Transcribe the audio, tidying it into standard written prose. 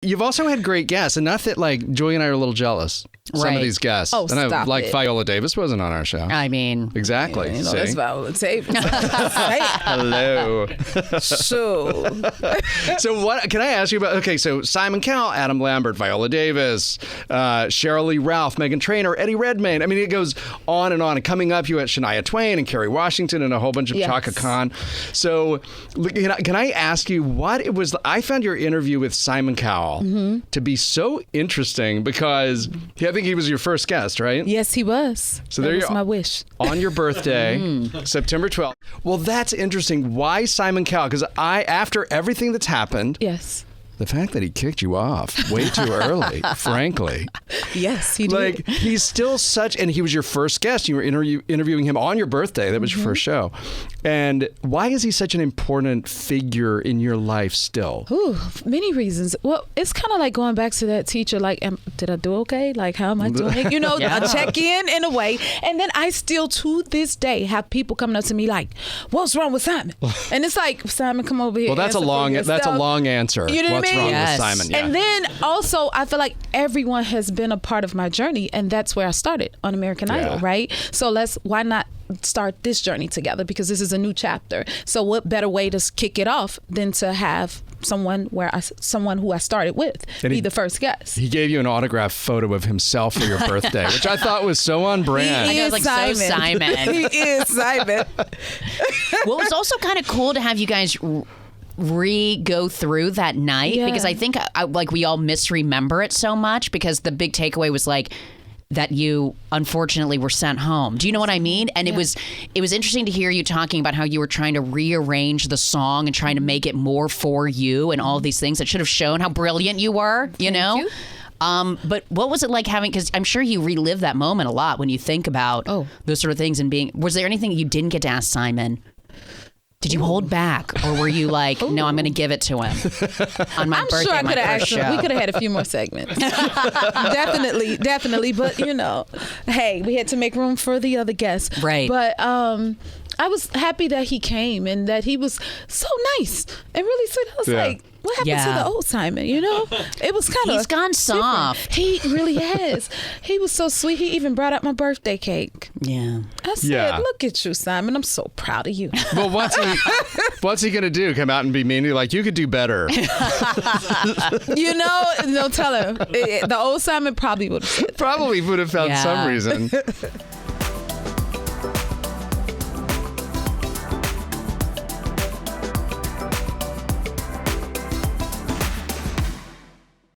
You've also had great guests, enough that like Julie and I are a little jealous. Some of these guests. Oh, and stop like it. Viola Davis wasn't on our show. I mean, exactly. You know, that's Viola Davis. Hello. So what can I ask you about? Okay, so Simon Cowell, Adam Lambert, Viola Davis, Cheryl Lee Ralph, Meghan Trainor, Eddie Redmayne. I mean, it goes on and on. And coming up, you had Shania Twain and Kerry Washington and a whole bunch of Chaka Khan. So can I ask you what it was? I found your interview with Simon Cowell to be so interesting because I think he was your first guest, right? Yes, he was. So that there was my wish. On your birthday, September 12th. Well, that's interesting. Why Simon Cowell? Because after everything that's happened, yes, the fact that he kicked you off way too early, frankly. Yes, he did. Like, he's still and he was your first guest. You were interviewing him on your birthday. That was your first show. And why is he such an important figure in your life still? Ooh, many reasons. Well, it's kind of like going back to that teacher, like, did I do okay? Like, how am I doing? You know, I check in a way. And then I still, to this day, have people coming up to me like, what's wrong with Simon? And it's like, Simon, come over here. Well, that's a long answer. You know what I mean? What's wrong with Simon? Yeah. And then also, I feel like everyone has been a part of my journey, and that's where I started on American Idol, right? So why not start this journey together, because this is a new chapter. So what better way to kick it off than to have someone who I started with be the first guest. He gave you an autographed photo of himself for your birthday, which I thought was so on brand. He is like Simon. So Simon. He is Simon. Well, it was also kind of cool to have you guys go through that night, because I think like we all misremember it so much, because the big takeaway was like that you unfortunately were sent home. Do you know what I mean? And it was interesting to hear you talking about how you were trying to rearrange the song and trying to make it more for you and all of these things that should have shown how brilliant you were, you know? But what was it like having, because I'm sure you relive that moment a lot when you think about those sort of things, and was there anything you didn't get to ask Simon? Did you hold back, or were you like, no, I'm going to give it to him on my birthday? I'm sure I could have asked him. We could have had a few more segments. definitely. But, you know, hey, we had to make room for the other guests. Right. But I was happy that he came and that he was so nice and really sweet. I was like, what happened to the old Simon, you know? It was kind of He's gone soft. He really has. He was so sweet. He even brought out my birthday cake. Yeah. I said, look at you, Simon. I'm so proud of you. Well, what's he going to do? Come out and be mean? You're like, you could do better. You know, no, tell him. The old Simon probably would have said that. Probably would have found some reason.